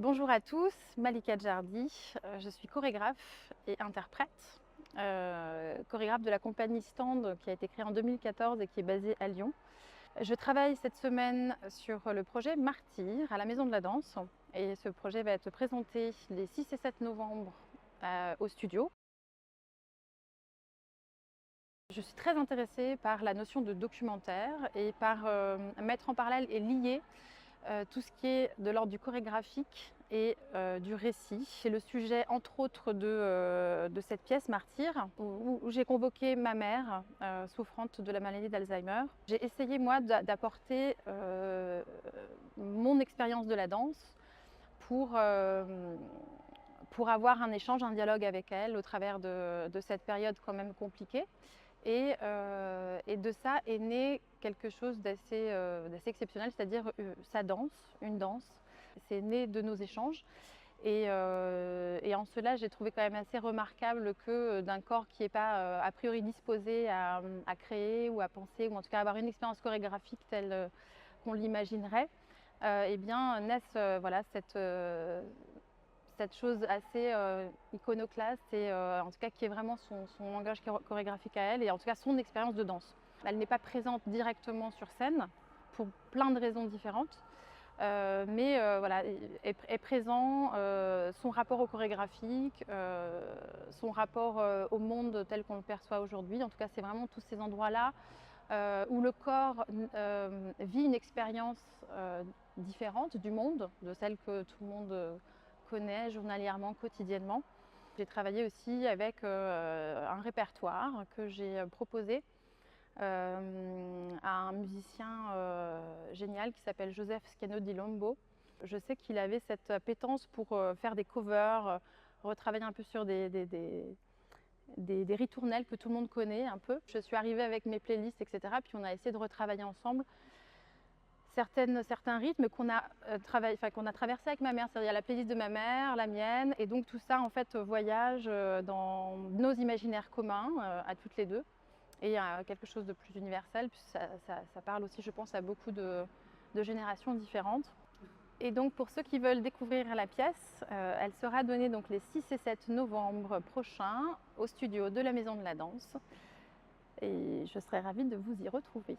Bonjour à tous, Malika Djardi, je suis chorégraphe et interprète, chorégraphe de la compagnie Stand qui a été créée en 2014 et qui est basée à Lyon. Je travaille cette semaine sur le projet Martyr à la Maison de la Danse et ce projet va être présenté les 6 et 7 novembre au studio. Je suis très intéressée par la notion de documentaire et par mettre en parallèle et lier tout ce qui est de l'ordre du chorégraphique et du récit. C'est le sujet entre autres de cette pièce Martyr où j'ai convoqué ma mère souffrante de la maladie d'Alzheimer. J'ai essayé moi d'apporter mon expérience de la danse pour avoir un échange, un dialogue avec elle au travers de cette période quand même compliquée. Et de ça est né quelque chose d'assez exceptionnel, c'est-à-dire sa danse, une danse. C'est né de nos échanges. Et en cela, j'ai trouvé quand même assez remarquable que d'un corps qui n'est pas a priori disposé à créer ou à penser, ou en tout cas avoir une expérience chorégraphique telle qu'on l'imaginerait, eh bien naissent voilà, cette chose assez iconoclaste et en tout cas qui est vraiment son langage chorégraphique à elle et en tout cas son expérience de danse. Elle n'est pas présente directement sur scène pour plein de raisons différentes, mais voilà, est présent son rapport au chorégraphique, son rapport au monde tel qu'on le perçoit aujourd'hui. En tout cas, c'est vraiment tous ces endroits-là où le corps vit une expérience différente du monde, de celle que tout le monde connaît journalièrement, quotidiennement. J'ai travaillé aussi avec un répertoire que j'ai proposé à un musicien génial qui s'appelle Joseph Scano di Lombo. Je sais qu'il avait cette appétence pour faire des covers, retravailler un peu sur des ritournelles que tout le monde connaît un peu. Je suis arrivée avec mes playlists, etc. Puis on a essayé de retravailler ensemble certains rythmes qu'on a, qu'on a traversé avec ma mère. C'est-à-dire la playlist de ma mère, la mienne, et donc tout ça en fait voyage dans nos imaginaires communs à toutes les deux. Et il y a quelque chose de plus universel, puisque ça parle aussi, je pense, à beaucoup de générations différentes. Et donc pour ceux qui veulent découvrir la pièce, elle sera donnée donc les 6 et 7 novembre prochains au studio de la Maison de la Danse. Et je serai ravie de vous y retrouver.